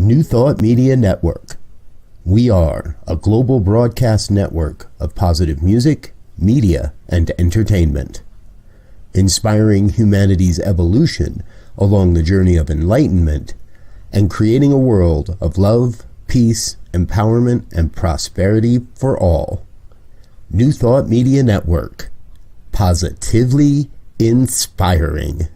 New Thought Media Network. We are a global broadcast network of positive music, media, and entertainment, inspiring humanity's evolution along the journey of enlightenment and creating a world of love, peace, empowerment, and prosperity for all. New Thought Media Network. Positively inspiring.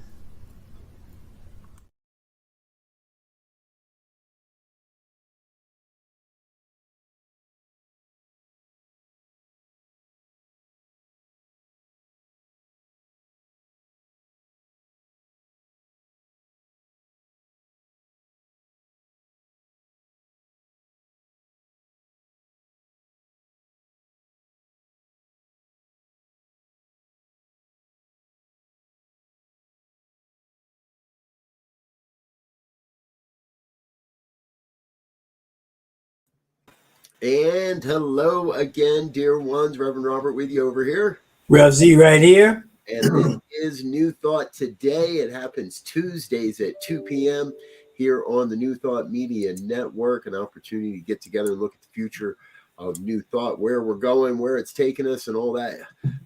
And hello again, dear ones. Reverend Robert with you over here. Rev Z right here. And this is New Thought Today. It happens Tuesdays at 2 p.m. here on the New Thought Media Network. An opportunity to get together and look at the future of New Thought, where we're going, where it's taking us, and all that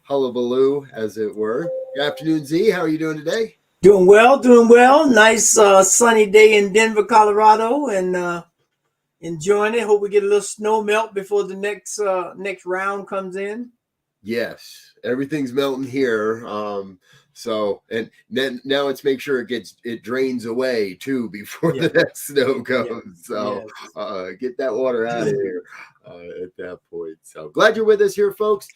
hullabaloo, as it were. Good afternoon, Z. How are you doing today? Doing well. Nice sunny day in Denver, Colorado, and enjoying it. Hope we get a little snow melt before the next round comes in. Yes, everything's melting here. So and then now it's make sure it drains away too before the next snow comes. So get that water out of here at that point. So glad you're with us here, folks.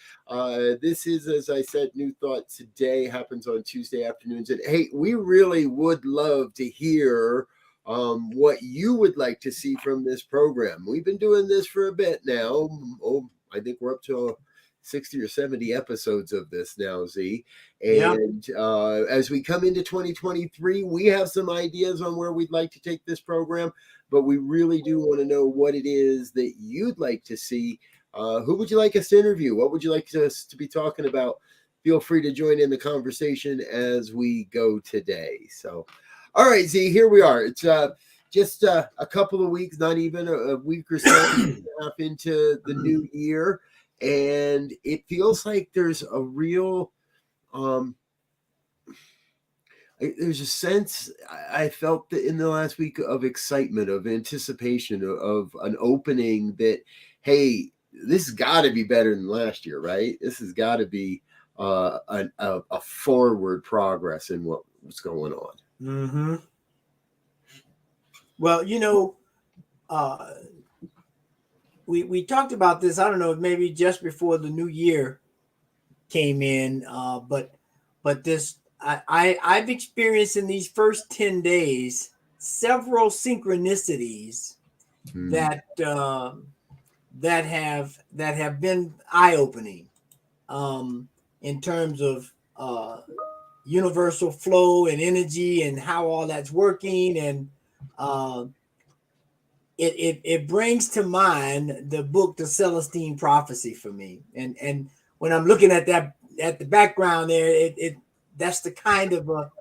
This is, as I said, New Thought Today happens on Tuesday afternoons. And hey, we really would love to hear what you would like to see from this program. We've been doing this for a bit now. I think we're up to 60 or 70 episodes of this now, Z. And as we come into 2023, we have some ideas on where we'd like to take this program, but we really do want to know what it is that you'd like to see. Who would you like us to interview? What would you like us to be talking about? Feel free to join in the conversation as we go today. So, all right, Z, here we are. It's just a couple of weeks, not even a week or so into the new year. And it feels like there's a real, there's a sense I felt that in the last week of excitement, of anticipation, of an opening that, hey, this has got to be better than last year, right? This has got to be a forward progress in what's going on. Mm-hmm. Well, we talked about this, I don't know, maybe just before the new year came in, but this I've experienced in these first 10 days several synchronicities that have been eye-opening in terms of universal flow and energy and how all that's working, and it brings to mind the book The Celestine Prophecy for me, and when I'm looking at that, at the background there, that's the kind of a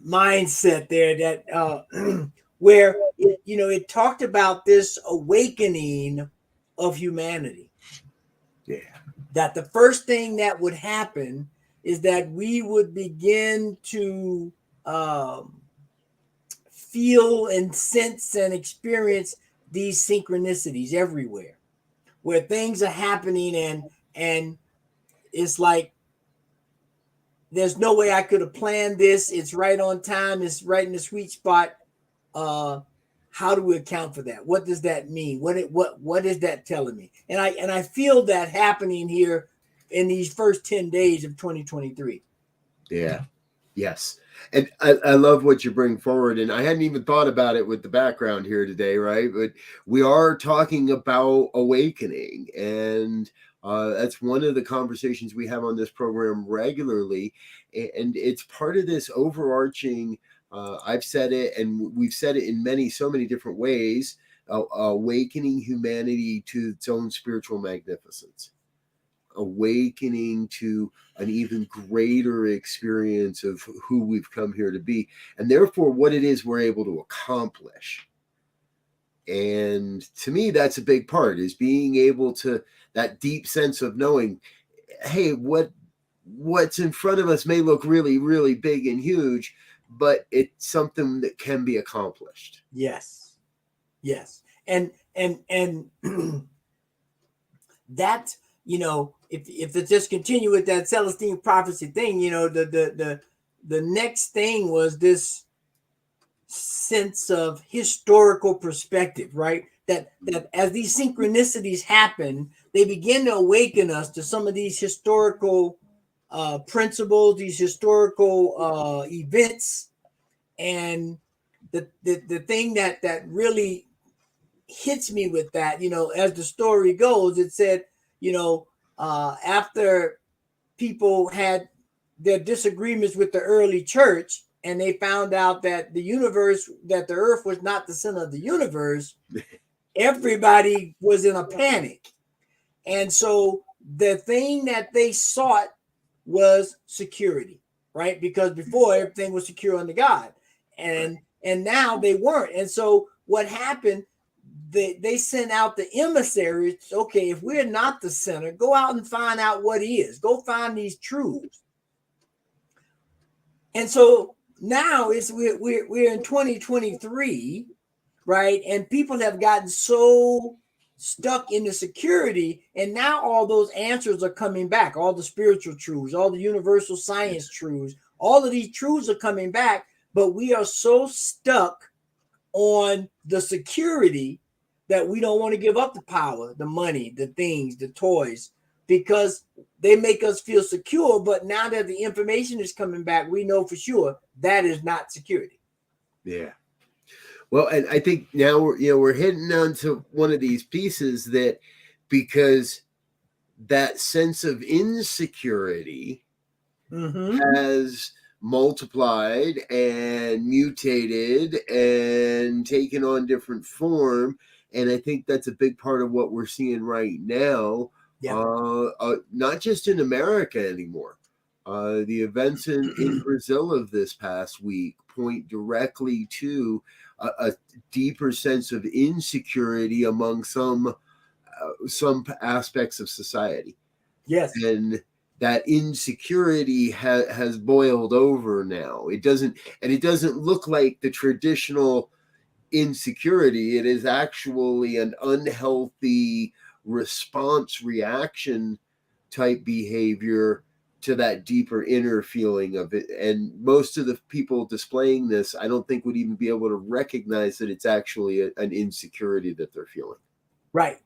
mindset there that where it talked about this awakening of humanity. That the first thing that would happen is that we would begin to feel and sense and experience these synchronicities everywhere, where things are happening and it's like there's no way I could have planned this. It's right on time. It's right in the sweet spot. How do we account for that? What does that mean? What is that telling me? And I feel that happening here in these first 10 days of 2023. Yeah. Yes. And I love what you bring forward. And I hadn't even thought about it with the background here today, right? But we are talking about awakening. And that's one of the conversations we have on this program regularly. And it's part of this overarching, I've said it, and we've said it in so many different ways, awakening humanity to its own spiritual magnificence. Awakening to an even greater experience of who we've come here to be, and therefore what it is we're able to accomplish. And to me, that's a big part, is being able to, that deep sense of knowing, hey, what's in front of us may look really, really big and huge, but it's something that can be accomplished. Yes. And that, if it just continue with that Celestine prophecy thing, the next thing was this sense of historical perspective, right? That as these synchronicities happen, they begin to awaken us to some of these historical principles, these historical events. And the thing that really hits me with that, as the story goes, it said, after people had their disagreements with the early church, and they found out that that the earth was not the center of the universe, everybody was in a panic. And so the thing that they sought was security, right? Because before, everything was secure under God, and now they weren't. And so what happened, they sent out the emissaries. Okay, if we're not the center, go out and find out what is. Go find these truths. And so now we're in 2023, right? And people have gotten so stuck in the security, and now all those answers are coming back. All the spiritual truths, all the universal science truths, all of these truths are coming back, but we are so stuck on the security that we don't want to give up the power, the money, the things, the toys, because they make us feel secure. But now that the information is coming back, we know for sure that is not security. Yeah. Well, and I think now we're hitting on to one of these pieces, that because that sense of insecurity has multiplied and mutated and taken on different form. And I think that's a big part of what we're seeing right now. Yeah. Not just in America anymore. The events in Brazil of this past week point directly to a deeper sense of insecurity among some aspects of society. Yes. And that insecurity has boiled over now. It doesn't look like the traditional insecurity. It is actually an unhealthy reaction type behavior to that deeper inner feeling of it. And most of the people displaying this, I don't think would even be able to recognize that it's actually an insecurity that they're feeling. Right.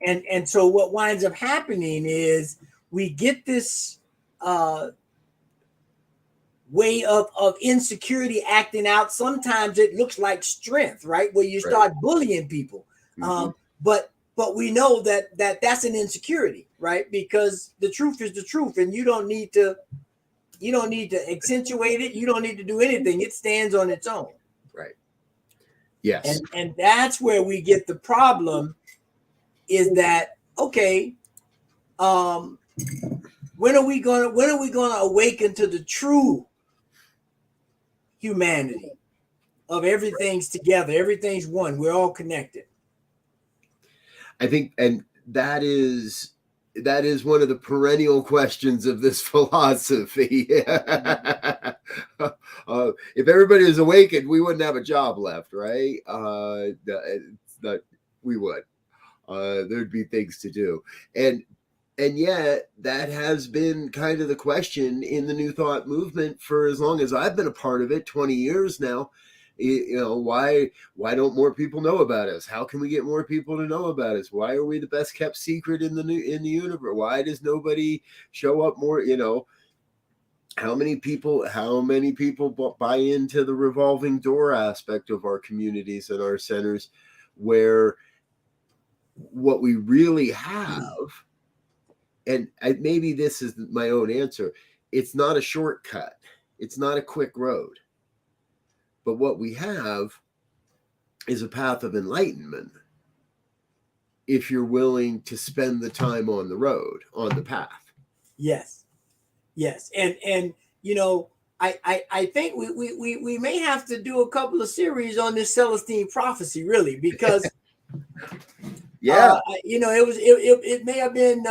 And so what winds up happening is we get this way of Insecurity acting out. Sometimes it looks like strength, right? Where you start bullying people. But we know that's an insecurity, right? Because the truth is the truth, and you don't need to accentuate it. You don't need to do anything. It stands on its own. Right. Yes. And that's where we get the problem, is that, okay, when are we gonna awaken to the true humanity of everything's together, everything's one, we're all connected? I think, and that is one of the perennial questions of this philosophy. If everybody is awakened, we wouldn't have a job left, right? We would. There'd be things to do, and yet that has been kind of the question in the New Thought movement for as long as I've been a part of it, 20 years now. Why don't more people know about us? How can we get more people to know about us? Why are we the best kept secret in the universe? Why does nobody show up more? How many people buy into the revolving door aspect of our communities and our centers, where what we really have, and maybe this is my own answer, it's not a shortcut, it's not a quick road. But what we have is a path of enlightenment, if you're willing to spend the time on the road, on the path. Yes. And I think we may have to do a couple of series on this Celestine prophecy, really, because Yeah. It may have been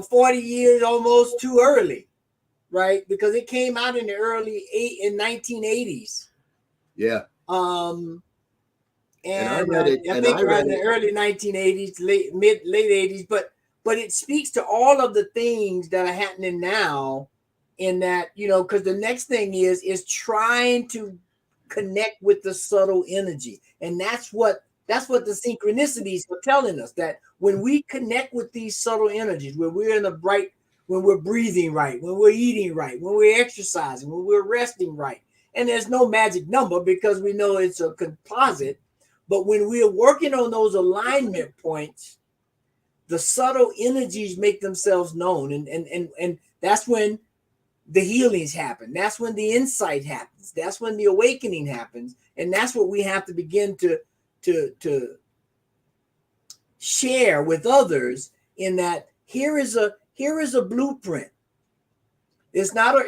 40 years almost too early, right? Because it came out in the 1980s. Yeah. And I read it. I think around the early 1980s, late 80s, but it speaks to all of the things that are happening now in that, because the next thing is trying to connect with the subtle energy. And that's what the synchronicities are telling us, that when we connect with these subtle energies, when we're in the bright, when we're breathing right, when we're eating right, when we're exercising, when we're resting right. And there's no magic number because we know it's a composite. But when we're working on those alignment points, the subtle energies make themselves known. And that's when the healings happen. That's when the insight happens. That's when the awakening happens. And that's what we have to begin to share with others, in that here is a blueprint. It's not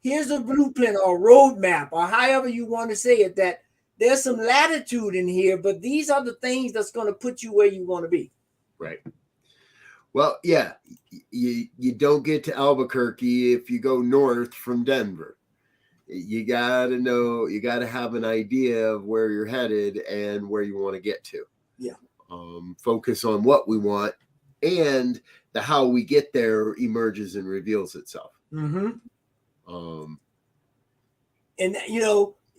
here's a blueprint or a roadmap, or however you want to say it, that there's some latitude in here, but these are the things that's going to put you where you want to be. Right. Well, yeah, you don't get to Albuquerque if you go north from Denver. You got to know, you got to have an idea of where you're headed and where you want to get to. Yeah. Focus on what we want, and the how we get there emerges and reveals itself. Mm-hmm. And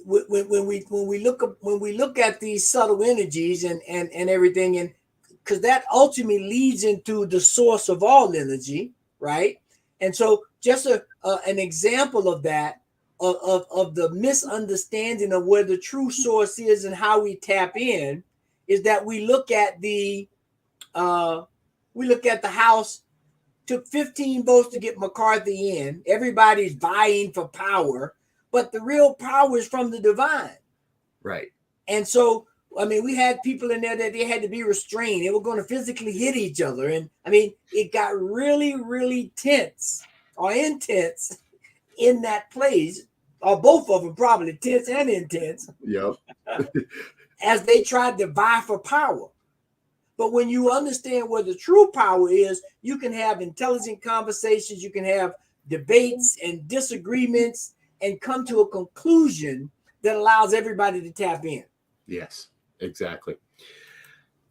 when we look at these subtle energies and everything, and because that ultimately leads into the source of all energy, right? And so just an example of that, of the misunderstanding of where the true source is and how we tap in, is that we look at the House. Took 15 votes to get McCarthy in. Everybody's vying for power, but the real power is from the divine. Right. And so, I mean, we had people in there that they had to be restrained. They were going to physically hit each other. And I mean, it got really, really tense or intense in that place, or both of them probably tense and intense. Yep. As they tried to vie for power. But when you understand where the true power is, you can have intelligent conversations, you can have debates and disagreements, and come to a conclusion that allows everybody to tap in. Yes, exactly.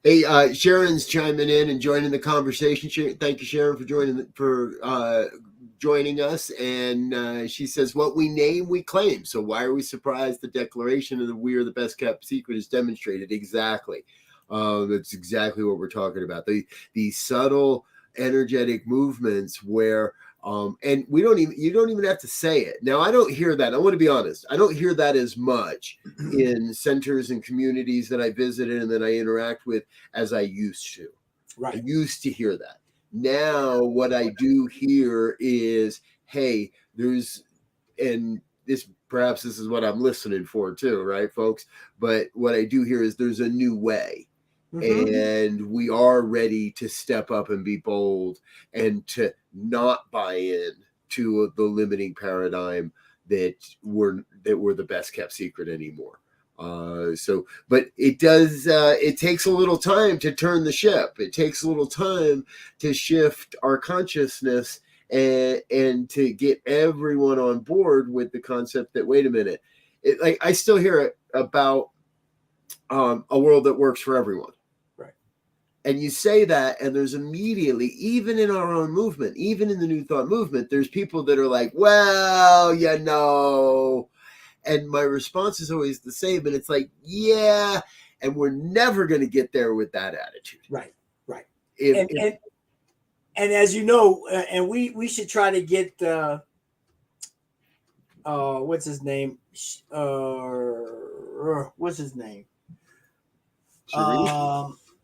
Hey, Sharon's chiming in and joining the conversation. Thank you, Sharon, for joining us. And she says, "What we name, we claim. So why are we surprised the declaration of the We Are the Best Kept Secret is demonstrated?" Exactly. That's exactly what we're talking about. The subtle energetic movements where and you don't even have to say it. Now, I don't hear that. I want to be honest. I don't hear that as much in centers and communities that I visited and that I interact with as I used to. Right. I used to hear that. Now, what I do hear is, hey, perhaps this is what I'm listening for too, right, folks? But what I do hear is there's a new way. Mm-hmm. And we are ready to step up and be bold and to not buy in to the limiting paradigm that we're the best kept secret anymore. But it does, it takes a little time to turn the ship. It takes a little time to shift our consciousness and to get everyone on board with the concept that, wait a minute, I still hear it about a world that works for everyone. And you say that, and there's immediately, even in our own movement, even in the New Thought movement, there's people that are like, well, and my response is always the same, and it's like, yeah, and we're never going to get there with that attitude. Right. And as you know, and we should try to get, what's his name?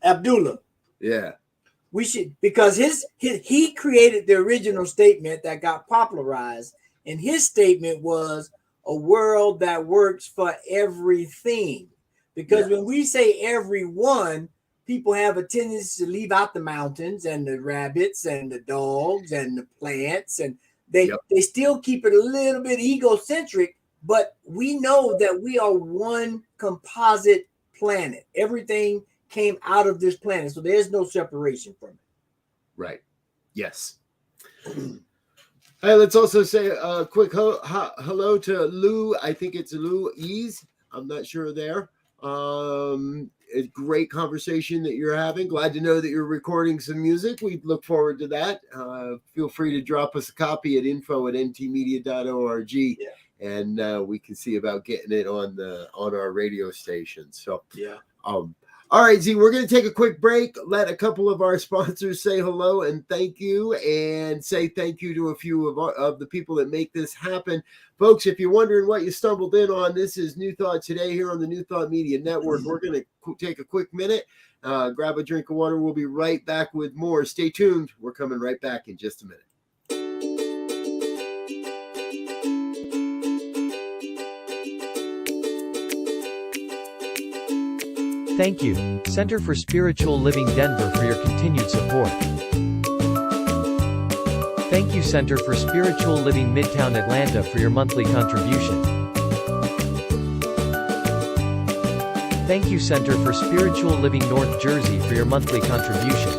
Abdullah. Yeah. We should, because he created the original statement that got popularized, and his statement was a world that works for everything. Because when we say everyone, people have a tendency to leave out the mountains and the rabbits and the dogs and the plants, and they still keep it a little bit egocentric, but we know that we are one composite planet. Everything came out of this planet. So there's no separation from it. Right. Yes. Hey, let's also say a quick hello to Lou. I think it's Lou Ease. I'm not sure there. A great conversation that you're having. Glad to know that you're recording some music. We look forward to that. Feel free to drop us a copy at info@ntmedia.org. Yeah. And we can see about getting it on our radio station. So yeah. All right, Z, we're going to take a quick break, let a couple of our sponsors say hello and thank you, and say thank you to a few of the people that make this happen. Folks, if you're wondering what you stumbled in on, this is New Thought Today here on the New Thought Media Network. We're going to take a quick minute, grab a drink of water. We'll be right back with more. Stay tuned. We're coming right back in just a minute. Thank you, Center for Spiritual Living Denver, for your continued support. Thank you, Center for Spiritual Living Midtown Atlanta, for your monthly contribution. Thank you, Center for Spiritual Living North Jersey, for your monthly contribution.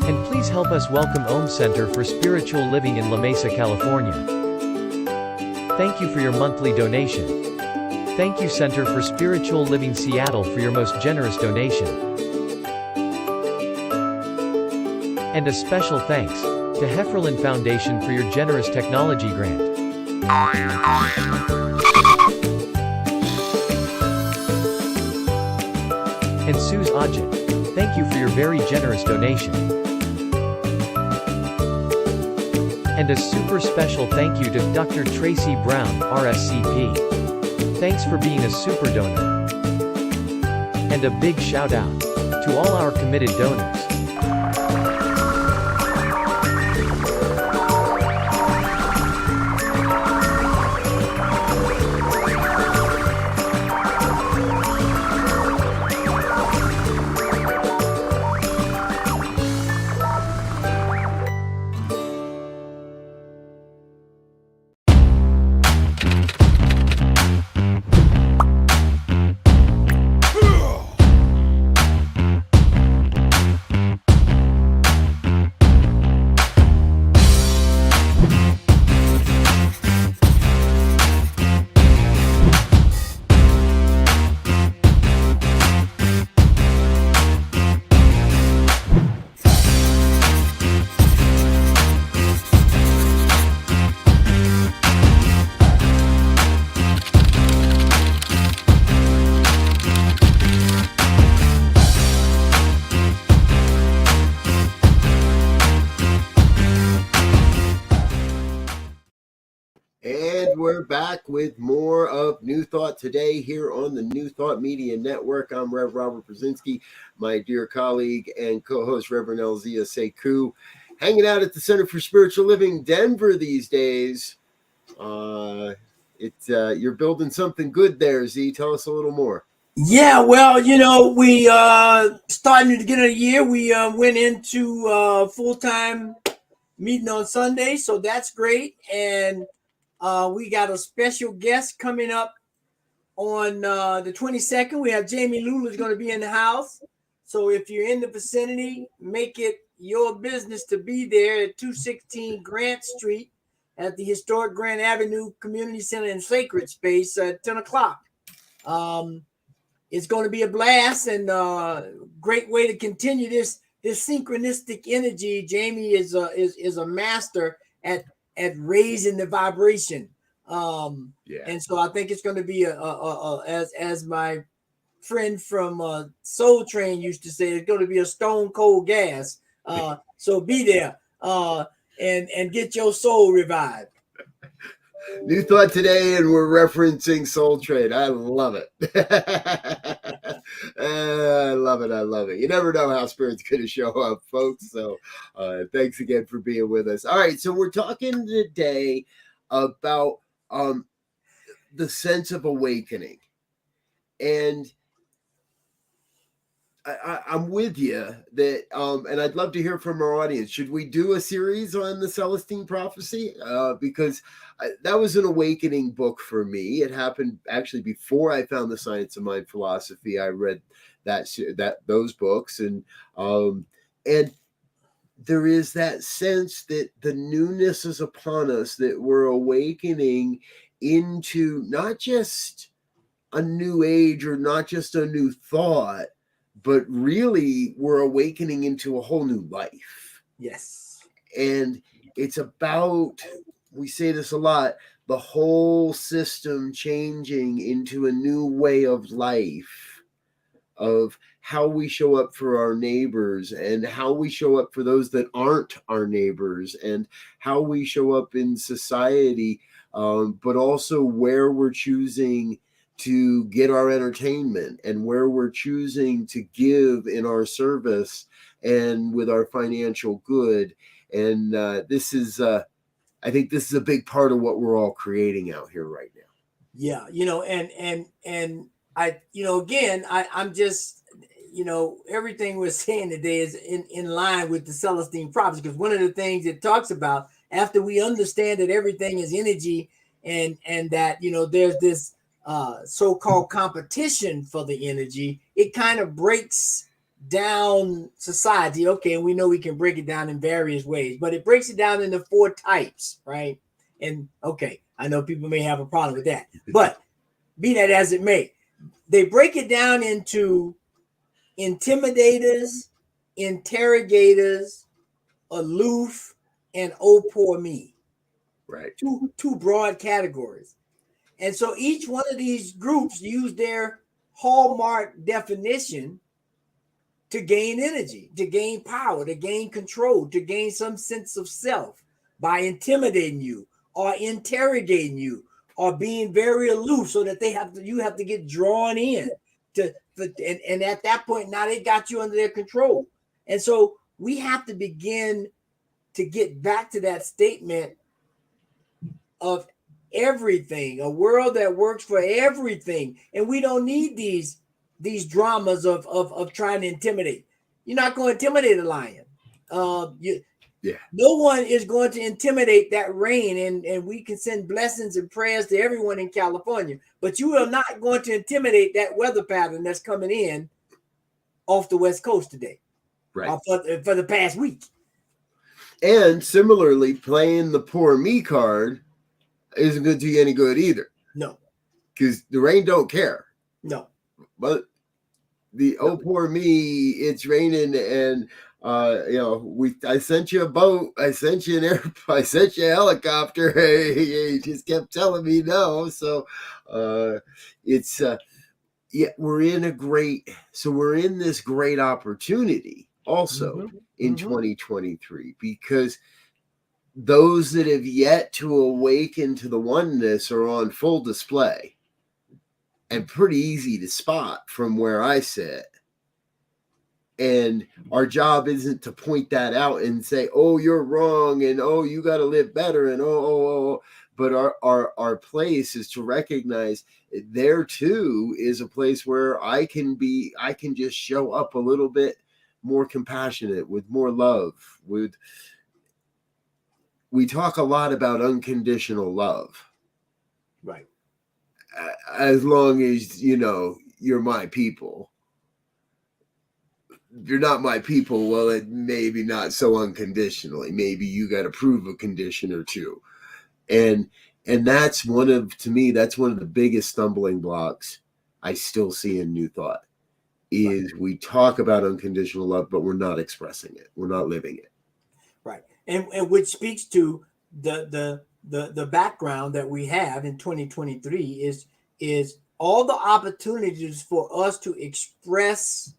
And please help us welcome Om Center for Spiritual Living in La Mesa, California. Thank you for your monthly donation. Thank you, Center for Spiritual Living Seattle, for your most generous donation. And a special thanks to Hefferlin Foundation for your generous technology grant. And Suze Ajit, thank you for your very generous donation. And a super special thank you to Dr. Tracy Brown, RSCP. Thanks for being a super donor. And a big shout out to all our committed donors. We're back with more of New Thought Today here on the New Thought Media Network. I'm Rev Robert Brzezinski, my dear colleague and co-host Reverend Elzia Sekou, hanging out at the Center for Spiritual Living Denver these days. You're building something good there, Z. Tell us a little more. Yeah, well, we starting at the beginning of the year, we went into full-time meeting on Sunday, so that's great. And we got a special guest coming up on the 22nd. We have Jamie Lula is going to be in the house. So if you're in the vicinity, make it your business to be there at 216 Grant Street at the historic Grant Avenue Community Center and Sacred Space at 10 o'clock. It's going to be a blast and a great way to continue this synchronistic energy. Jamie is a master at raising the vibration. And so I think it's going to be as my friend from Soul Train used to say, it's going to be a stone cold gas. So be there and get your soul revived. New Thought Today, and we're referencing Soul Train. I love it. I love it. I love it. You never know how Spirit's going to show up, folks. So thanks again for being with us. All right. So we're talking today about the sense of awakening. And I'm with you that, and I'd love to hear from our audience. Should we do a series on the Celestine prophecy? Because that was an awakening book for me. It happened actually before I found the Science of Mind philosophy. I read those books, and there is that sense that the newness is upon us, that we're awakening into not just a new age or not just a new thought, but really we're awakening into a whole new life. Yes. And it's about, we say this a lot, the whole system changing into a new way of life, of how we show up for our neighbors and how we show up for those that aren't our neighbors, and how we show up in society, but also where we're choosing to get our entertainment and where we're choosing to give in our service and with our financial good. And this is, I think this is a big part of what we're all creating out here right now. Yeah, and I, again, I'm just, everything we're saying today is in line with the Celestine prophecy, because one of the things it talks about, after we understand that everything is energy, and that there's this so-called competition for the energy, it kind of breaks down society. Okay, and we know we can break it down in various ways, but it breaks it down into 4 types, right? And okay, I know people may have a problem with that, but be that as it may, they break it down into intimidators, interrogators, aloof, and oh poor me. Right. Two broad categories. And so each one of these groups use their hallmark definition to gain energy, to gain power, to gain control, to gain some sense of self by intimidating you or interrogating you or being very aloof, so that you have to get drawn in and at that point, now they got you under their control. And so we have to begin to get back to that statement of everything, a world that works for everything. And we don't need these dramas of trying to intimidate. You're not going to intimidate a lion. No one is going to intimidate that rain, and we can send blessings and prayers to everyone in California, but you are not going to intimidate that weather pattern that's coming in off the West Coast today, right? For the past week. And similarly, playing the poor me card isn't going to do you any good either. No, because the rain don't care. No, but the oh poor me, it's raining, and I sent you a boat, I sent you an airplane, I sent you a helicopter. He just kept telling me no. So it's we're in this great opportunity also in 2023, because those that have yet to awaken to the oneness are on full display and pretty easy to spot from where I sit. And our job isn't to point that out and say, oh, you're wrong, and oh, you got to live better, and but our place is to recognize there too is a place where I can just show up a little bit more compassionate, with more love, we talk a lot about unconditional love. Right. As long as, you're my people. If you're not my people, well, it maybe not so unconditionally. Maybe you got to prove a condition or two. And that's one of the biggest stumbling blocks I still see in New Thought, is we talk about unconditional love, but we're not expressing it. We're not living it. Right. And which speaks to the background that we have in 2023 is all the opportunities for us to express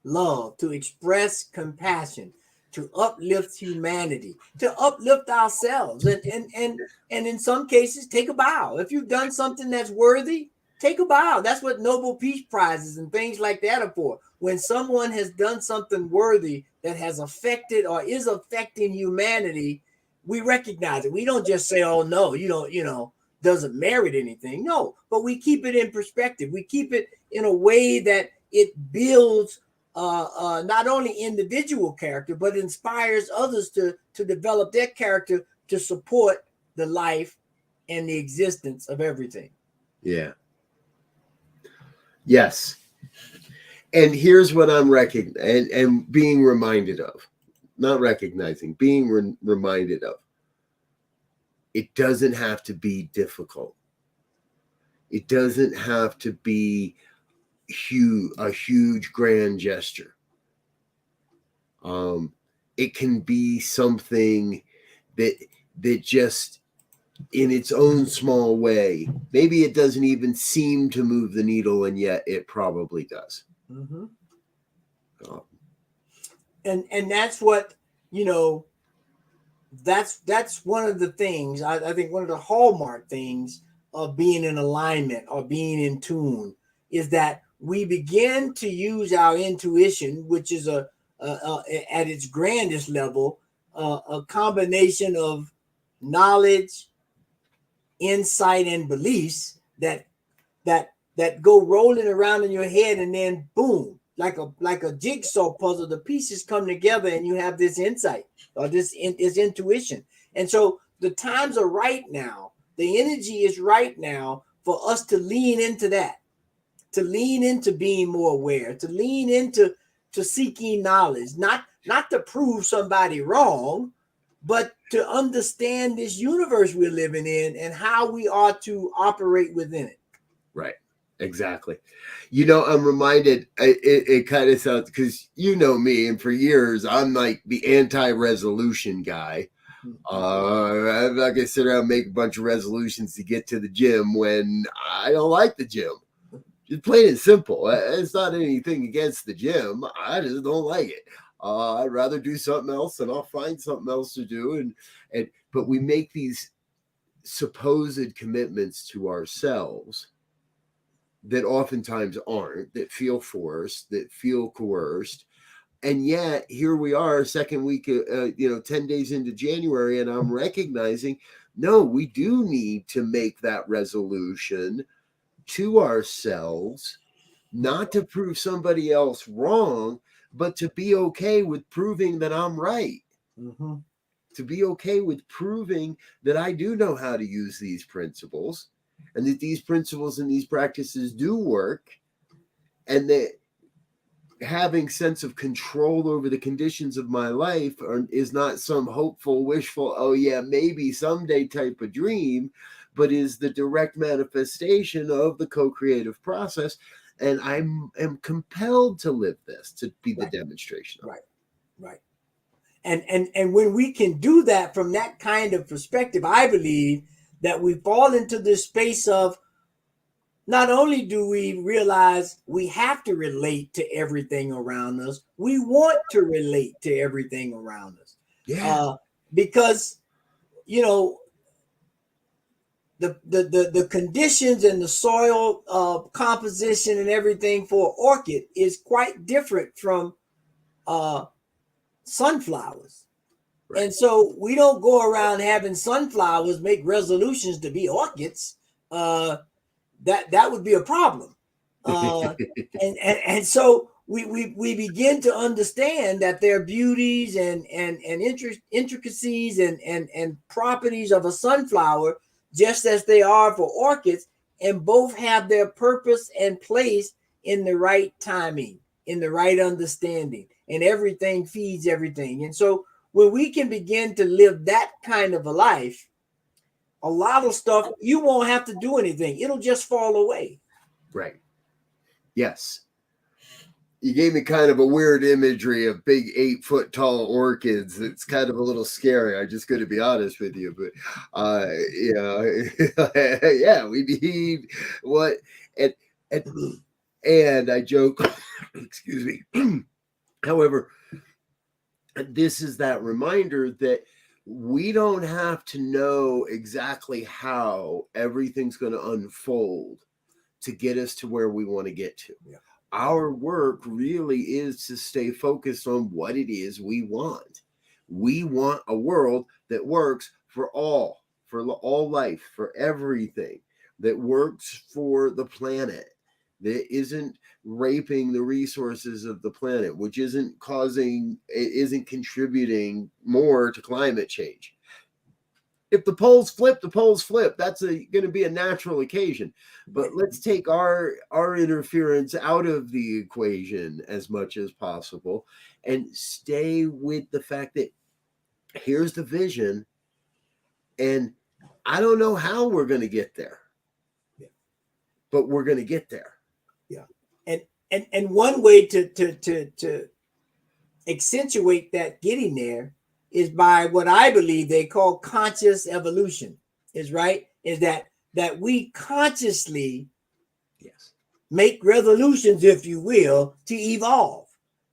love, to express compassion, to uplift humanity, to uplift ourselves, and in some cases take a bow. If you've done something that's worthy, take a bow. That's what Nobel Peace Prizes and things like that are for. When someone has done something worthy that has affected or is affecting humanity, we recognize it. We don't just say, oh no, you don't, doesn't merit anything. No, but we keep it in perspective. We keep it in a way that it builds not only individual character, but inspires others to develop their character to support the life and the existence of everything. Yeah. Yes. And here's what I'm recognizing and being reminded of, not recognizing, being reminded of. It doesn't have to be difficult. It doesn't have to be a huge grand gesture. It can be something that just in its own small way, maybe it doesn't even seem to move the needle, and yet it probably does. Mm-hmm. And that's what, that's one of the things, I think one of the hallmark things of being in alignment or being in tune is that we begin to use our intuition, which is at its grandest level, a combination of knowledge, insight, and beliefs that go rolling around in your head, and then boom, like a jigsaw puzzle, the pieces come together and you have this insight or this intuition. And so the times are right now, the energy is right now for us to lean into that, to lean into being more aware, to lean into seeking knowledge, not to prove somebody wrong, but to understand this universe we're living in and how we are to operate within it. Right. Exactly. I'm reminded, it kind of sounds, because you know me, and for years, I'm like the anti-resolution guy. I'm not going to sit around and make a bunch of resolutions to get to the gym when I don't like the gym. Just plain and simple. It's not anything against the gym. I just don't like it. I'd rather do something else, and I'll find something else to do. But we make these supposed commitments to ourselves that oftentimes aren't, that feel forced, that feel coerced. And yet here we are, second week, 10 days into January, and I'm recognizing, no, we do need to make that resolution to ourselves, not to prove somebody else wrong, but to be okay with proving that I'm right. Mm-hmm. To be okay with proving that I do know how to use these principles, and that these principles and these practices do work, and that having sense of control over the conditions of my life is not some hopeful, wishful, oh yeah, maybe someday type of dream, but is the direct manifestation of the co-creative process. And I am compelled to live this, to be the demonstration of it. Right. And when we can do that from that kind of perspective, I believe that we fall into this space of, not only do we realize we have to relate to everything around us, we want to relate to everything around us. Yeah. Because, the conditions and the soil composition and everything for orchid is quite different from sunflowers. Right. And so we don't go around having sunflowers make resolutions to be orchids. That would be a problem. And so we begin to understand that there are beauties and intricacies and properties of a sunflower, just as they are for orchids, and both have their purpose and place in the right timing, in the right understanding, and everything feeds everything. And so when we can begin to live that kind of a life, a lot of stuff, you won't have to do anything. It'll just fall away. Right. Yes. You gave me kind of a weird imagery of big 8-foot tall orchids. It's kind of a little scary. I'm just going to be honest with you, but yeah, we need what, and I joke, excuse me. However, this is that reminder that we don't have to know exactly how everything's going to unfold to get us to where we want to get to. Yeah. Our work really is to stay focused on what it is we want. We want a world that works for all life, for everything, that works for the planet, that isn't raping the resources of the planet, which isn't contributing more to climate change. If the poles flip, the poles flip. That's going to be a natural occasion. But let's take our interference out of the equation as much as possible and stay with the fact that here's the vision, and I don't know how we're going to get there, but we're going to get there. Yeah, and one way to accentuate that getting there is by what I believe they call conscious evolution. Is that we consciously make resolutions, if you will, to evolve,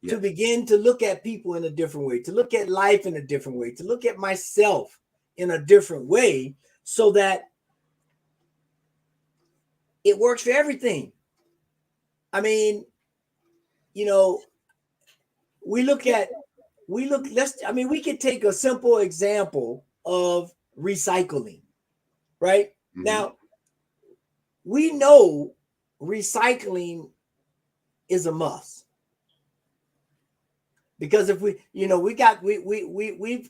to begin to look at people in a different way, to look at life in a different way, to look at myself in a different way, so that it works for everything. I mean, we could take a simple example of recycling, right? Mm-hmm. Now, we know recycling is a must, because if we've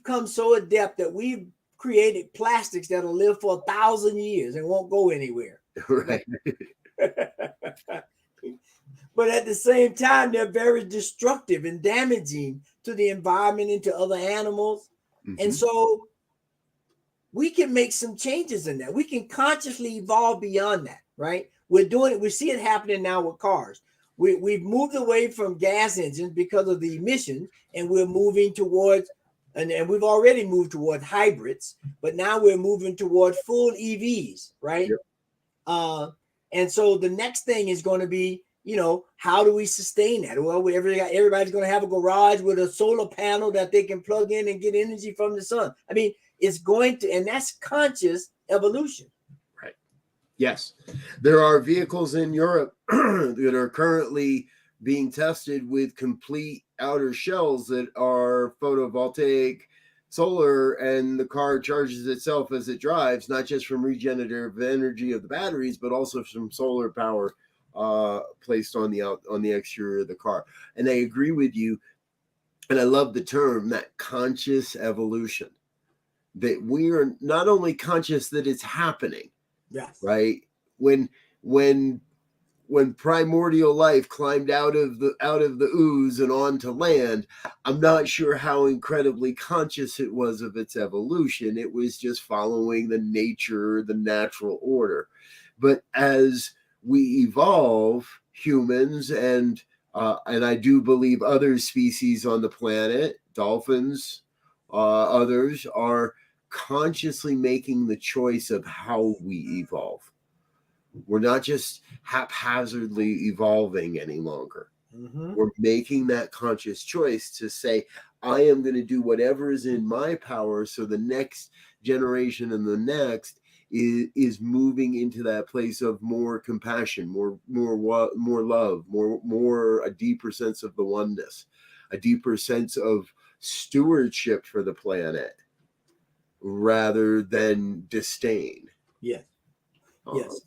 come so adept that we've created plastics that'll live for 1,000 years and won't go anywhere. Right. But at the same time, they're very destructive and damaging to the environment and to other animals. Mm-hmm. And so we can make some changes in that. We can consciously evolve beyond that, right? We're doing it. We see it happening now with cars. We've moved away from gas engines because of the emissions, and we're moving towards, and we've already moved towards hybrids, but now we're moving toward full EVs, right? Yep. And so the next thing is going to be, how do we sustain that? Well, everybody's going to have a garage with a solar panel that they can plug in and get energy from the sun. I mean, it's going to, and that's conscious evolution. Right. Yes. There are vehicles in Europe that are currently being tested with complete outer shells that are photovoltaic solar, and the car charges itself as it drives, not just from regenerative energy of the batteries, but also from solar power placed on the exterior of the car. And I agree with you, and I love the term, that conscious evolution, that we are not only conscious that it's happening, right? When primordial life climbed out of the ooze and onto land, I'm not sure how incredibly conscious it was of its evolution. It was just following the natural order. But as we evolve, humans and I do believe other species on the planet, dolphins, others, are consciously making the choice of how we evolve. We're not just haphazardly evolving any longer. Mm-hmm. We're making that conscious choice to say, I am going to do whatever is in my power so the next generation and the next is moving into that place of more compassion, more love, more a deeper sense of the oneness, a deeper sense of stewardship for the planet rather than disdain. Yes. Yes.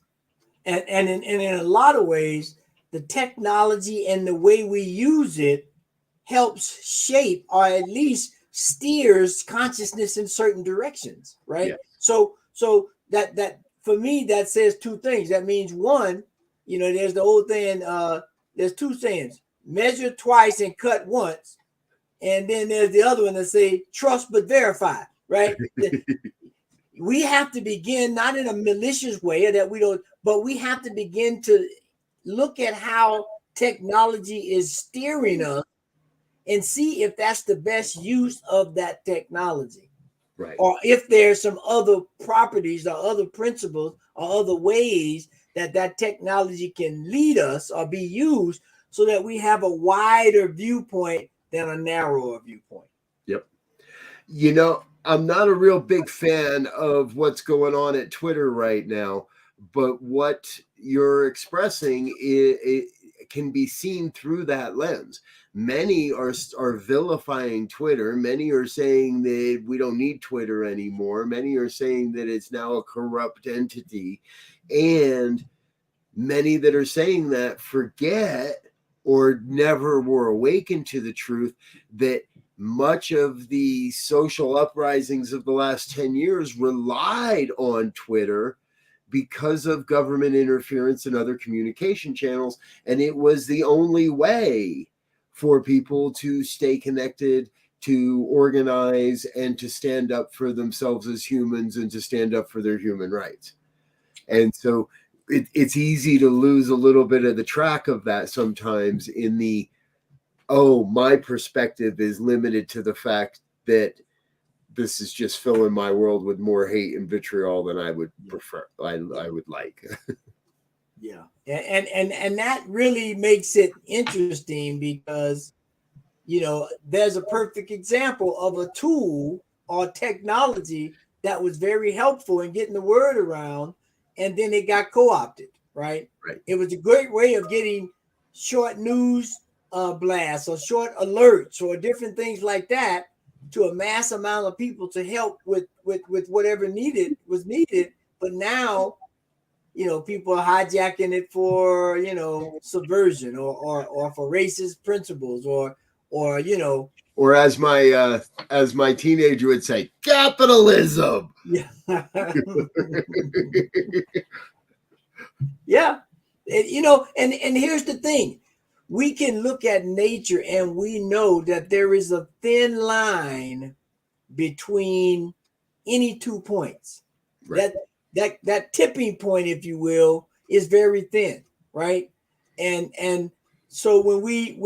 And in a lot of ways, the technology and the way we use it helps shape, or at least steers, consciousness in certain directions, right? Yeah. So that for me, that says two things. That means, one, there's the old thing, there's two sayings: measure twice and cut once. And then there's the other one that say trust but verify, right? We have to begin, not in a malicious way that we don't, but we have to begin to look at how technology is steering us and see if that's the best use of that technology. Right. Or if there's some other properties or other principles or other ways that technology can lead us or be used so that we have a wider viewpoint than a narrower viewpoint. Yep. I'm not a real big fan of what's going on at Twitter right now, but what you're expressing it can be seen through that lens. Many are vilifying Twitter. Many are saying that we don't need Twitter anymore. Many are saying that it's now a corrupt entity. And many that are saying that forget or never were awakened to the truth that much of the social uprisings of the last 10 years relied on Twitter because of government interference and other communication channels. And it was the only way for people to stay connected, to organize, and to stand up for themselves as humans and to stand up for their human rights. And so it's easy to lose a little bit of the track of that sometimes in the, oh, my perspective is limited to the fact that this is just filling my world with more hate and vitriol than I would prefer. I would like. Yeah. And that really makes it interesting because, you know, there's a perfect example of a tool or technology that was very helpful in getting the word around, and then it got co-opted, right? Right. It was a great way of getting short news blasts or short alerts or different things like that to a mass amount of people to help with whatever was needed. But now, you know, people are hijacking it for, you know, subversion or for racist principles or you know, or as my teenager would say, capitalism. Yeah. Yeah. You know, and here's the thing. We can look at nature and we know that there is a thin line between any 2 points. Right. That tipping point, if you will, is very thin, right? And so when we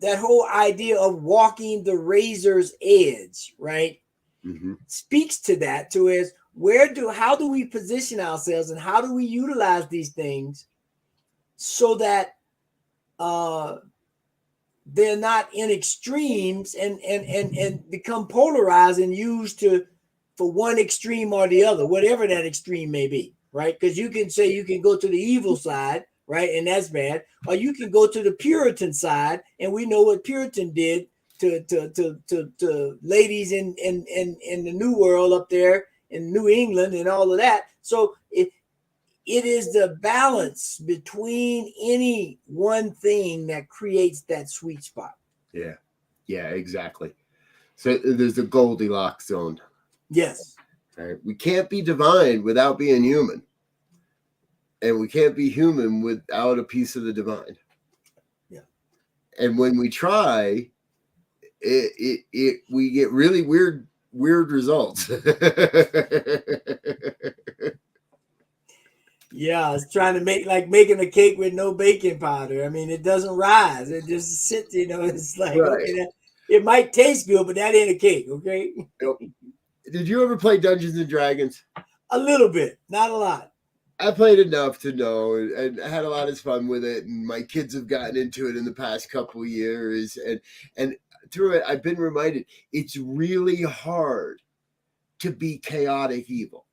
that whole idea of walking the razor's edge, right, speaks to that, to is how do we position ourselves and how do we utilize these things so that they're not in extremes and become polarized and used for one extreme or the other, whatever that extreme may be, right? Because you can say you can go to the evil side, right, and that's bad, or you can go to the Puritan side, and we know what Puritan did to ladies in the New World up there in New England and all of that. So it is the balance between any one thing that creates that sweet spot. Yeah, exactly. So there's a Goldilocks zone. Yes. Right? We can't be divine without being human. And we can't be human without a piece of the divine. Yeah. And when we try, we get really weird results. Yeah, it's trying to making a cake with no baking powder. I mean, it doesn't rise. It just sits, you know, it's like, right. Okay, it might taste good, but that ain't a cake, okay? Did you ever play Dungeons and Dragons? A little bit, not a lot. I played enough to know, and I had a lot of fun with it, and my kids have gotten into it in the past couple of years, and through it, I've been reminded it's really hard to be chaotic evil.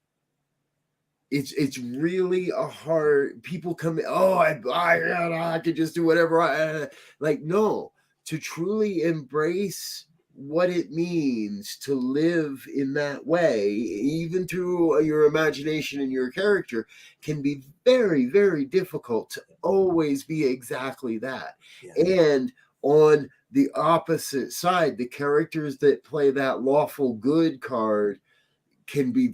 It's really a hard. People come, oh, I could just do whatever. Like, no, to truly embrace what it means to live in that way, even through your imagination and your character, can be very, very difficult to always be exactly that. Yeah. And on the opposite side, the characters that play that lawful good card can be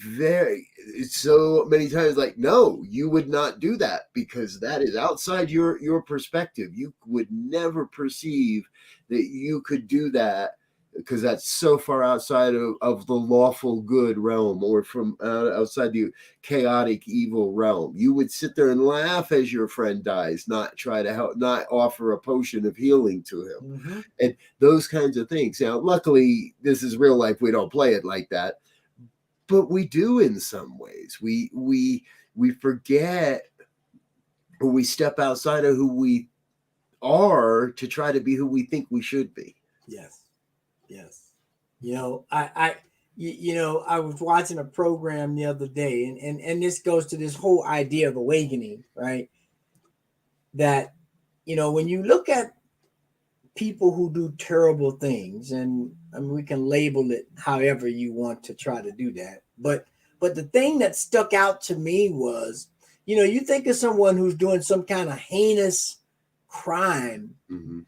so many times like, no, you would not do that because that is outside your perspective. You would never perceive that you could do that because that's so far outside of the lawful good realm or from outside the chaotic evil realm. You would sit there and laugh as your friend dies, not try to help, not offer a potion of healing to him, and those kinds of things. Now, luckily, this is real life. We don't play it like that. But we do in some ways. We forget, or we step outside of who we are to try to be who we think we should be. Yes. You know, I was watching a program the other day, and this goes to this whole idea of awakening, right? That, you know, when you look at people who do terrible things, and I mean, we can label it however you want to try to do that. But the thing that stuck out to me was you think of someone who's doing some kind of heinous crime. Mm-hmm.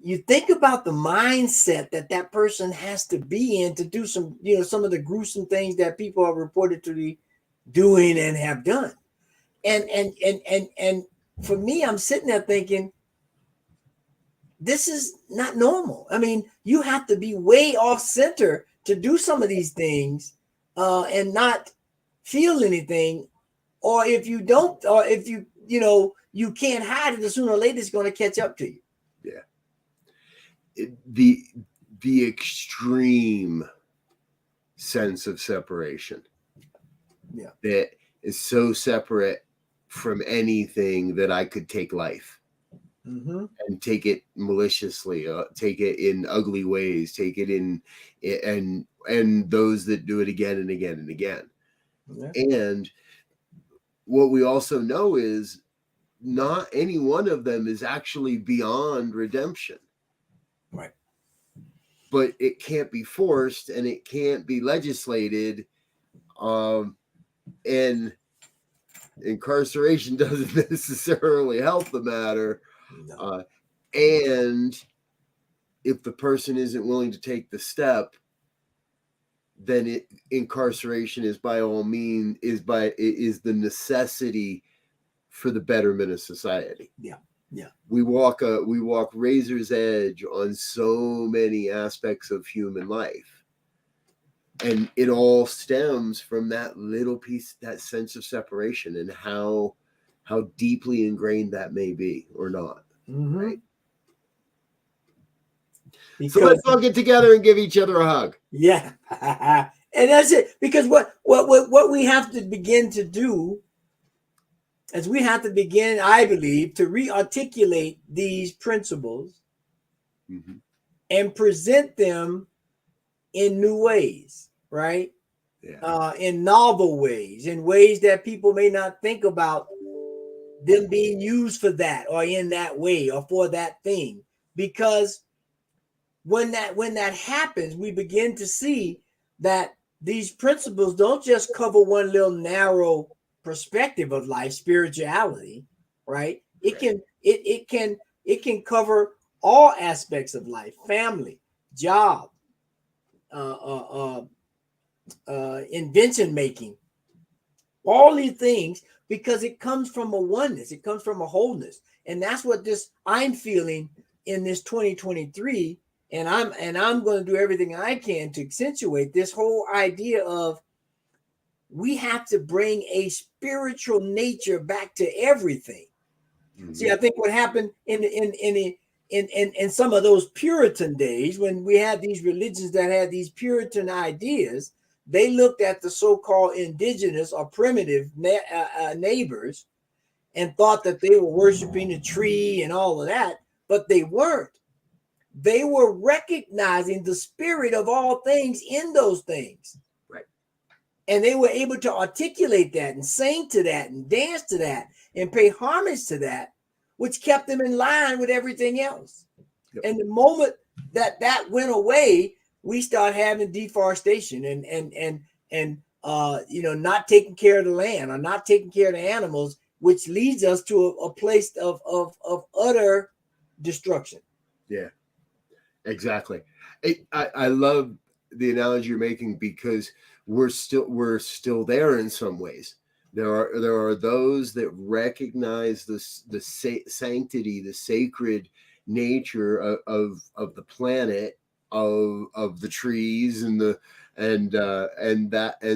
You think about the mindset that person has to be in to do some of the gruesome things that people are reported to be doing and have done. And for me, I'm sitting there thinking, this is not normal. I mean, you have to be way off center to do some of these things and not feel anything. Or if you don't, or if you can't hide it, sooner or later it's going to catch up to you. Yeah. The extreme sense of separation. Yeah. That is so separate from anything that I could take life. Mm-hmm. And take it maliciously, take it in ugly ways, take it in, and those that do it again and again and again. Yeah. And what we also know is not any one of them is actually beyond redemption. Right. But it can't be forced and it can't be legislated. And incarceration doesn't necessarily help the matter. No. And if the person isn't willing to take the step, then incarceration is by all means is the necessity for the betterment of society. Yeah. Yeah. We walk razor's edge on so many aspects of human life. And it all stems from that little piece, that sense of separation, and how deeply ingrained that may be or not. Mm-hmm. Right? So let's all get together and give each other a hug. Yeah. And that's it. Because what we have to begin to do is we have to begin, I believe, to re-articulate these principles mm-hmm. and present them in new ways, right? Yeah. In novel ways, in ways that people may not think about them being used for that or in that way or for that thing. Because when that happens, we begin to see that these principles don't just cover one little narrow perspective of life, spirituality, right? It can cover all aspects of life: family, job, invention making, all these things, because it comes from a oneness, it comes from a wholeness. And that's what I'm feeling in this 2023. And I'm going to do everything I can to accentuate this whole idea of we have to bring a spiritual nature back to everything. Mm-hmm. See, I think what happened in some of those Puritan days, when we had these religions that had these Puritan ideas, they looked at the so-called indigenous or primitive neighbors and thought that they were worshiping a tree and all of that, but they weren't. They were recognizing the spirit of all things in those things. Right. And they were able to articulate that and sing to that and dance to that and pay homage to that, which kept them in line with everything else. Yep. And the moment that went away, we start having deforestation and not taking care of the land or not taking care of the animals, which leads us to a place of utter destruction. Yeah. Exactly. I love the analogy you're making, because we're still there in some ways. There are those that recognize the sanctity, the sacred nature of the planet, of the trees and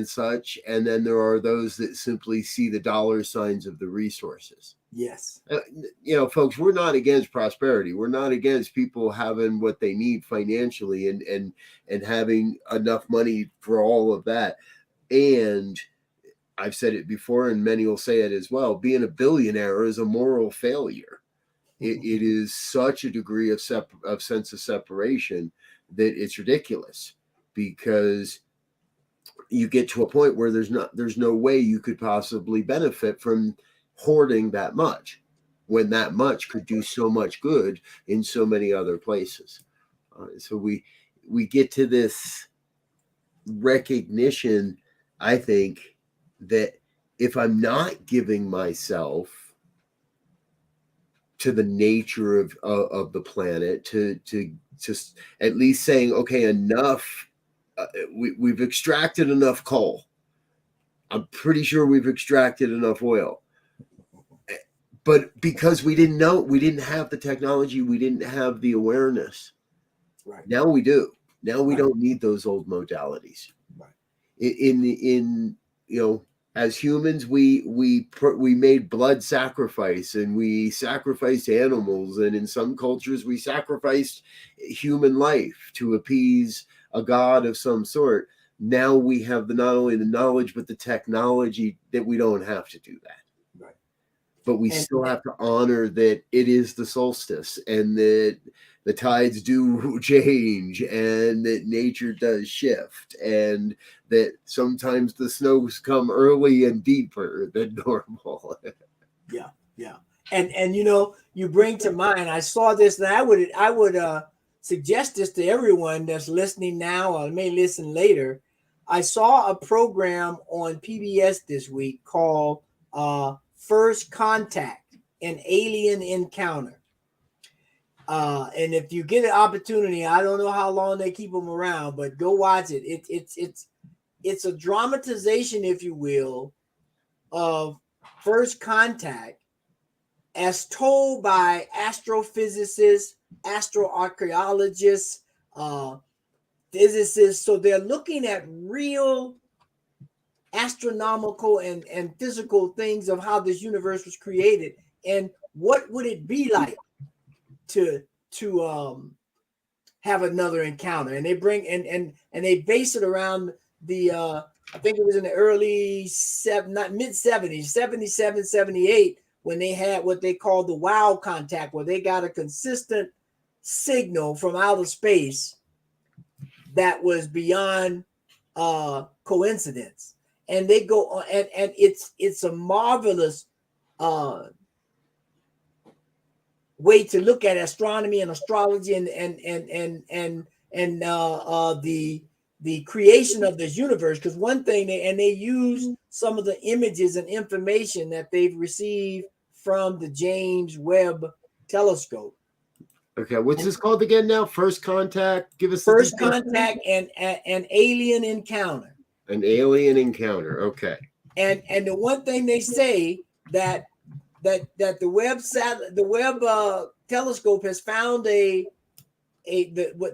such, and then there are those that simply see the dollar signs of the resources. Yes. Folks, we're not against prosperity. We're not against people having what they need financially and having enough money for all of that. And I've said it before, and many will say it as well, being a billionaire is a moral failure. It is such a degree of sense of separation that it's ridiculous, because you get to a point where there's no way you could possibly benefit from hoarding that much, when that much could do so much good in so many other places. So we get to this recognition, I think, that if I'm not giving myself to the nature of the planet, to just at least saying, okay, enough. We've extracted enough coal. I'm pretty sure we've extracted enough oil. But because we didn't know, we didn't have the technology, we didn't have the awareness. Right. Now we do. Now we Right. don't need those old modalities. Right. In as humans, we made blood sacrifice, and we sacrificed animals, and in some cultures we sacrificed human life to appease a god of some sort. Now we have not only the knowledge but the technology that we don't have to do that. Right. But we still have to honor that it is the solstice, and that the tides do change, and that nature does shift, and that sometimes the snows come early and deeper than normal. Yeah. And you bring to mind, I saw this, and I would suggest this to everyone that's listening now or may listen later. I saw a program on PBS this week called First Contact, an Alien Encounter. And if you get an opportunity, I don't know how long they keep them around, but go watch it. It's a dramatization, if you will, of First Contact as told by astrophysicists, astroarchaeologists, physicists. So they're looking at real astronomical and physical things of how this universe was created, and what would it be like to have another encounter. And they bring and they base it around the I think it was in the mid 70s, 77, 78, when they had what they called the wow contact, where they got a consistent signal from outer space that was beyond coincidence. And they go on, and it's a marvelous way to look at astronomy and astrology and the creation of this universe. Because one thing they use some of the images and information that they've received from the James Webb telescope. Okay, what's this called again now? First Contact. Give us First Contact and an Alien Encounter. An alien encounter. Okay. And the one thing they say that the Webb telescope has found the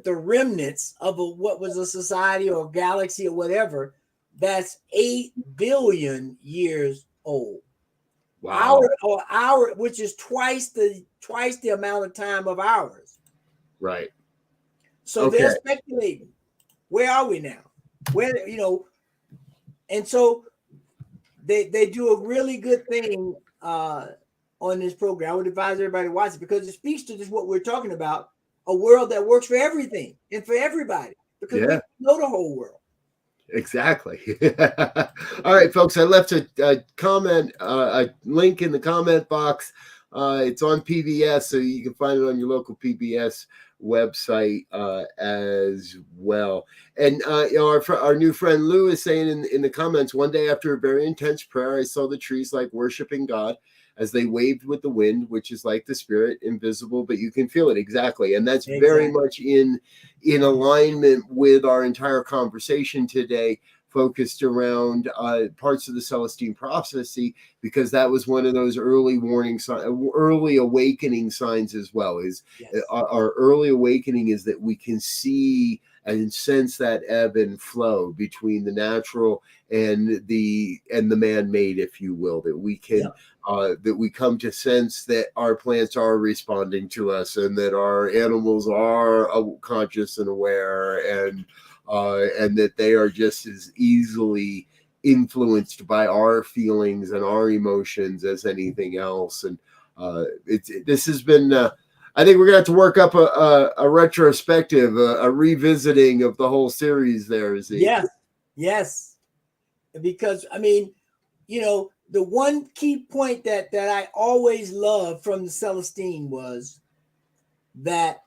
remnants of what was a society or a galaxy or whatever that's 8 billion years old. Wow. Our which is twice the amount of time of ours. Right. So they're speculating. Where are we now? And so they do a really good thing on this program. I would advise everybody to watch it, because it speaks to just what we're talking about, a world that works for everything and for everybody, because we know the whole world. Exactly. All right, folks, I left a comment, a link in the comment box. It's on PBS, so you can find it on your local PBS website as well. And our new friend Lou is saying in the comments, one day after a very intense prayer, I saw the trees like worshiping God as they waved with the wind, which is like the spirit, invisible, but you can feel it. Exactly. And that's very much in alignment with our entire conversation today, focused around parts of the Celestine prophecy, because that was one of those early warning signs, early awakening signs as well. Our early awakening is that we can see and sense that ebb and flow between the natural and the man-made, if you will, that we can that we come to sense that our plants are responding to us, and that our animals are conscious and aware, and that they are just as easily influenced by our feelings and our emotions as anything else. And this has been I think we're going to have to work up a retrospective, a revisiting of the whole series there. Yes. Because, I mean, the one key point that I always loved from the Celestine was that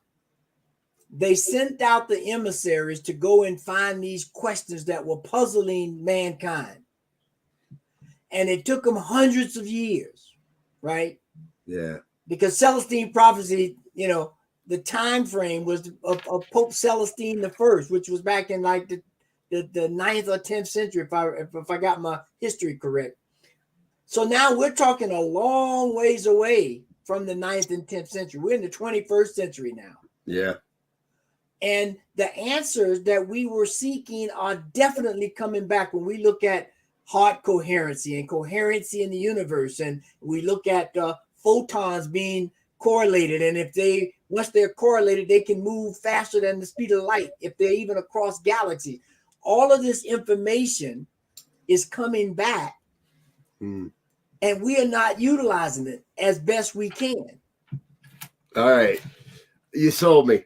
they sent out the emissaries to go and find these questions that were puzzling mankind. and it took them hundreds of years, right? Yeah. Because Celestine prophecy, you know, the time frame was of Pope Celestine the First, which was back in like the 9th or 10th century, if I got my history correct. So now we're talking a long ways away from the 9th and 10th century. We're in the 21st century now. Yeah. And the answers that we were seeking are definitely coming back when we look at heart coherency and coherency in the universe. And we look at photons being correlated. And if they, once they're correlated, they can move faster than the speed of light, if they're even across galaxies. All of this information is coming back. And we are not utilizing it as best we can. All right. You sold me.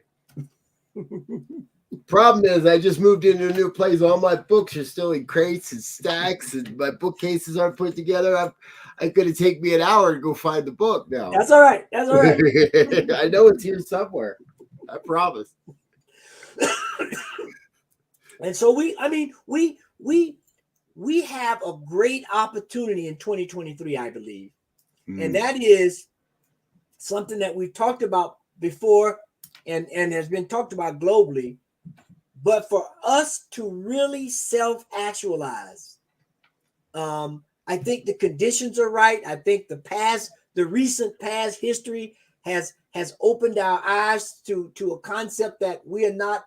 Problem is, I just moved into a new place. All my books are still in crates and stacks, and my bookcases aren't put together. It's going to take me an hour to go find the book now. That's all right. That's all right. I know it's here somewhere. I promise. And so we have a great opportunity in 2023, I believe. And that is something that we've talked about before and has been talked about globally. But for us to really self-actualize, I think the conditions are right. I think the recent past history has opened our eyes to a concept that we are not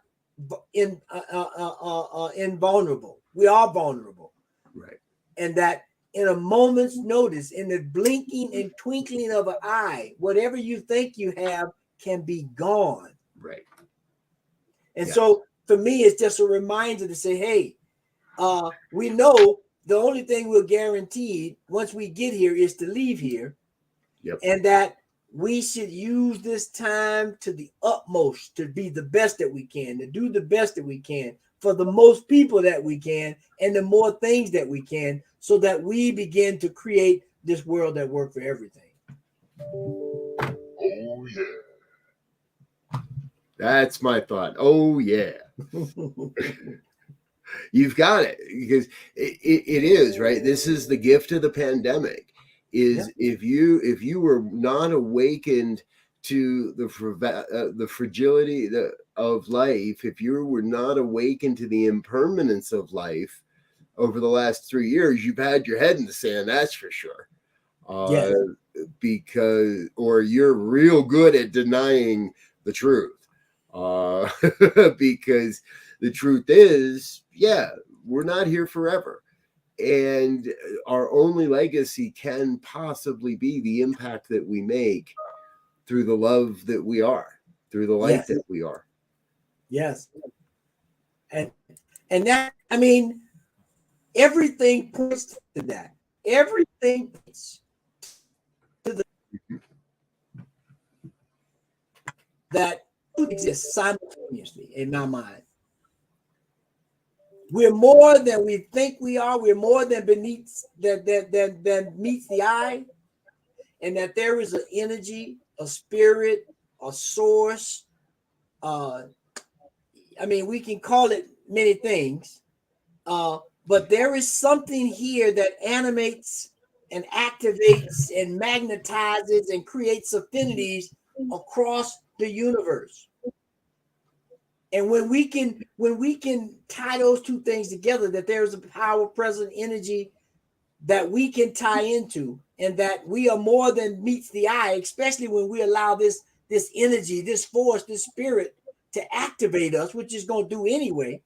invulnerable. We are vulnerable. Right. And that in a moment's notice, in the blinking and twinkling of an eye, whatever you think you have can be gone. Right. And so for me, it's just a reminder to say, hey, we know the only thing we're guaranteed once we get here is to leave here. Yep. And that we should use this time to the utmost to be the best that we can, to do the best that we can for the most people that we can and the more things that we can, so that we begin to create this world that works for everything. Oh, yeah. That's my thought. Oh, yeah. You've got it, because it is, right? This is the gift of the pandemic, is if you were not awakened to the fragility of life, if you were not awakened to the impermanence of life over the last 3 years, you've had your head in the sand, that's for sure. Because, or you're real good at denying the truth. Because the truth is, we're not here forever. And our only legacy can possibly be the impact that we make through the love that we are, through the light that we are. Yes. And that, I mean, everything points to that. Everything points to the that exists simultaneously in my mind. We're more than we think we are. We're more than beneath than meets the eye, and that there is an energy, a spirit, a source. I mean, we can call it many things, but there is something here that animates and activates and magnetizes and creates affinities across the universe. And when we can tie those two things together, that there is a power, present energy that we can tie into, and that we are more than meets the eye, especially when we allow this energy, this force, this spirit to activate us, which is going to do anyway.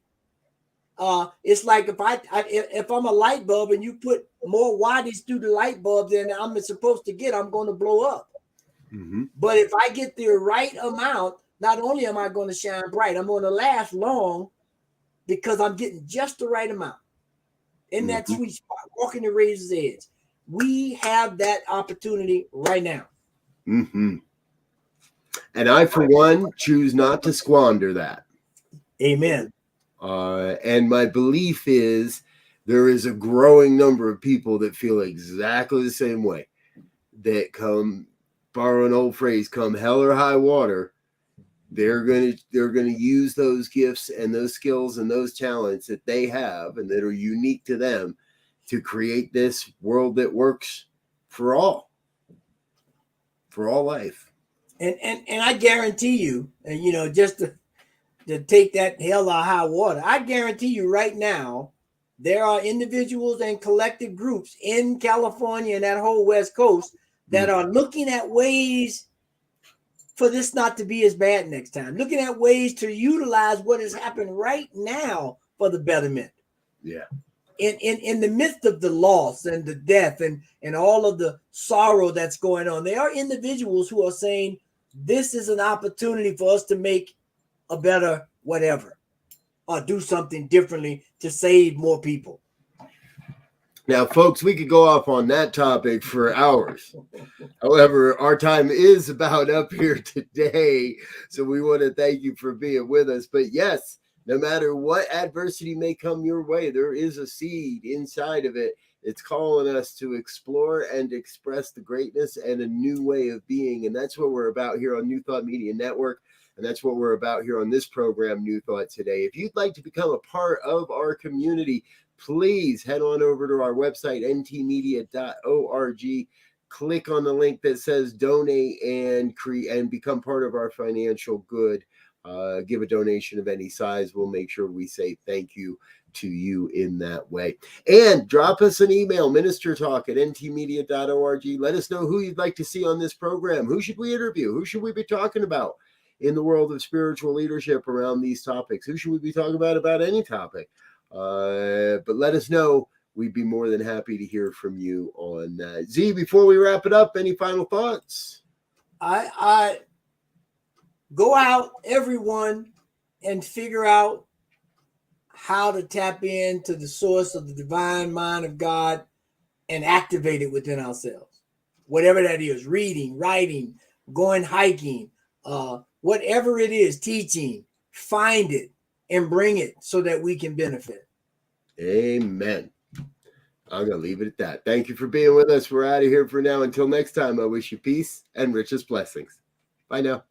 It's like if I'm a light bulb and you put more wattage through the light bulb than I'm supposed to get, I'm going to blow up. Mm-hmm. But if I get the right amount, not only am I going to shine bright, I'm going to last long because I'm getting just the right amount in that sweet spot, walking the razor's edge. We have that opportunity right now. Mm-hmm. And I, for one, choose not to squander that. Amen. And my belief is there is a growing number of people that feel exactly the same way, that come, borrow an old phrase, come hell or high water, they're going to use those gifts and those skills and those talents that they have and that are unique to them to create this world that works for all life. And I guarantee you, and just to take that hell or high water, I guarantee you right now, there are individuals and collective groups in California and that whole West Coast that are looking at ways for this not to be as bad next time, looking at ways to utilize what has happened right now for the betterment. Yeah. In the midst of the loss and the death and all of the sorrow that's going on, there are individuals who are saying this is an opportunity for us to make a better whatever, or do something differently to save more people. Now, folks, we could go off on that topic for hours. However, our time is about up here today. So we want to thank you for being with us. But yes, no matter what adversity may come your way, there is a seed inside of it. It's calling us to explore and express the greatness and a new way of being. And that's what we're about here on New Thought Media Network. And that's what we're about here on this program, New Thought Today. If you'd like to become a part of our community, please head on over to our website, ntmedia.org. Click on the link that says donate and become part of our financial good. Give a donation of any size. We'll make sure we say thank you to you in that way. And drop us an email, ministertalk@ntmedia.org. Let us know who you'd like to see on this program. Who should we interview? Who should we be talking about in the world of spiritual leadership around these topics? Who should we be talking about any topic? But let us know. We'd be more than happy to hear from you on that. Z, before we wrap it up, any final thoughts? I go out, everyone, and figure out how to tap into the source of the divine mind of God and activate it within ourselves. Whatever that is, reading, writing, going hiking, whatever it is, teaching, find it and bring it so that we can benefit. Amen. I'm going to leave it at that. Thank you for being with us. We're out of here for now. Until next time, I wish you peace and richest blessings. Bye now.